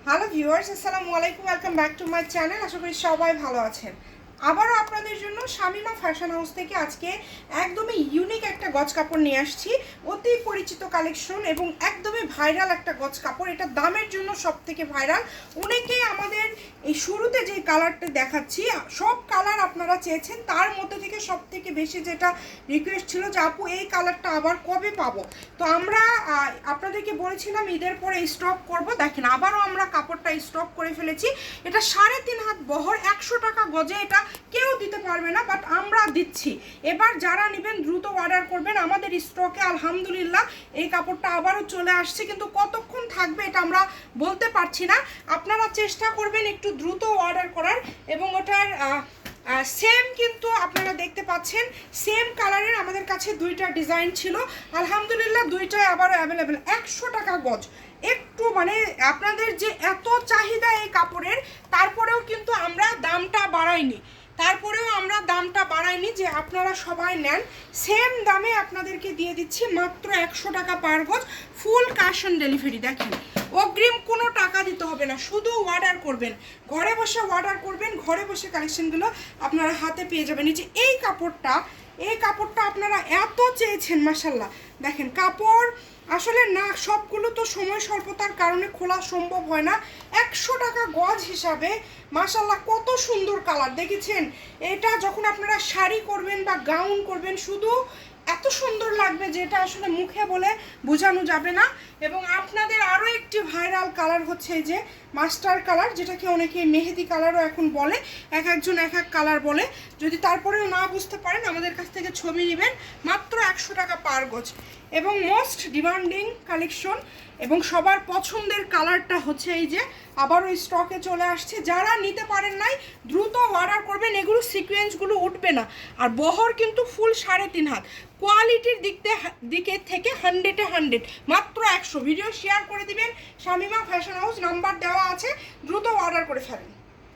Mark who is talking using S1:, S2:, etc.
S1: Hello viewers, আসসালামু আলাইকুম। Welcome back to my channel. আশা করি সবাই ভালো আছেন। আবারও আপনাদের জন্য শামিমা ফ্যাশন হাউস থেকে আজকে একদমই ইউনিক একটা গজ কাপড় নিয়ে আসছি। অতি পরিচিত কালেকশন এবং একদমই ভাইরাল একটা গজ কাপড়। এটা দামের জন্য সব থেকে ভাইরাল। অনেকেই আমাদের এই শুরুতে যে কালারটা দেখাচ্ছি, সব কালার আপনারা চেয়েছেন, তার মধ্যে থেকে সব থেকে বেশি যেটা রিকোয়েস্ট ছিল যে আপু এই কালারটা আবার কবে পাবো। তো আমরা আপনাদেরকে বলেছিলাম ঈদের পরে স্টক করব। দেখেন আবারও আমরা কাপড়টা স্টক করে ফেলেছি। এটা 3.5 হাত বহর, 100 টাকা গজে। এটা কেউ দিতে পারবে না, বাট আমরা দিচ্ছি। এবার যারা নেবেন দ্রুত অর্ডার করবেন। আমাদের স্টকে আলহামদুলিল্লাহ এই কাপড়টা আবারও চলে আসছে, কিন্তু কতক্ষণ থাকবে এটা আমরা বলতে পারছি না। আপনারা চেষ্টা করবেন একটু দ্রুত অর্ডার করার। এবং ওটার সেম কিন্তু আপনারা দেখতে পাচ্ছেন সেম কালারের আমাদের কাছে দুইটা ডিজাইন ছিল। আলহামদুলিল্লাহ দুইটাই আবারও অ্যাভেলেবেল। 100 টাকা গজ। একটু মানে আপনাদের যে এত চাহিদা এই কাপড়ের, তারপরেও কিন্তু আমরা দামটা বাড়াইনি। যে আপনারা সবাই নেন, সেম দামে আপনাদেরকে দিয়ে দিচ্ছি মাত্র 100 টাকা পার গজ। Full cash on delivery. দেখেন অগ্রিম কোনো টাকা দিতে হবে না, শুধু অর্ডার করবেন। ঘরে বসে অর্ডার করবেন, ঘরে বসে কালেকশনগুলো আপনারা হাতে পেয়ে যাবেন। এই কাপড়টা আপনারা এত চেয়েছেন, মাশাল্লাহ। দেখেন কাপড় আসলে না, সবগুলো তো সময় স্বল্পতার কারণে খোলা সম্ভব হয় না। 100 টাকা গজ হিসাবে মাশাল্লাহ কত সুন্দর কালার দেখেছেন। এটা যখন আপনারা শাড়ি করবেন বা গাউন করবেন, শুধু এত সুন্দর লাগবে যে এটা আসলে মুখে বলে বোঝানো যাবে না। এবং আপনাদের আরও একটি ভাইরাল কালার হচ্ছে এই যে মাস্টার কালার, যেটাকে অনেকে মেহেদি কালারও এখন বলে, এক একজন এক এক কালার বলে। যদি তারপরেও না বুঝতে পারেন আমাদের কাছ থেকে ছবি নেবেন, মাত্র 100 টাকা পার গজ। এবং মোস্ট ডিমান্ডিং কালেকশন এবং সবার পছন্দের কালারটা হচ্ছে এই যে আবারও স্টকে চলে আসছে। যারা নিতে পারেন নাই দ্রুত অর্ডার করবেন। এগুলো সিকোয়েন্সগুলো উঠবে না, আর বহর কিন্তু ফুল 3.5 হাত। কোয়ালিটির দিকে থেকে 100-এ 100, মাত্র 100। ভিডিও শেয়ার করে দিবেন। শামিমা ফ্যাশন হাউস নাম্বার দেওয়া আছে, দ্রুত অর্ডার করে ফেলেন।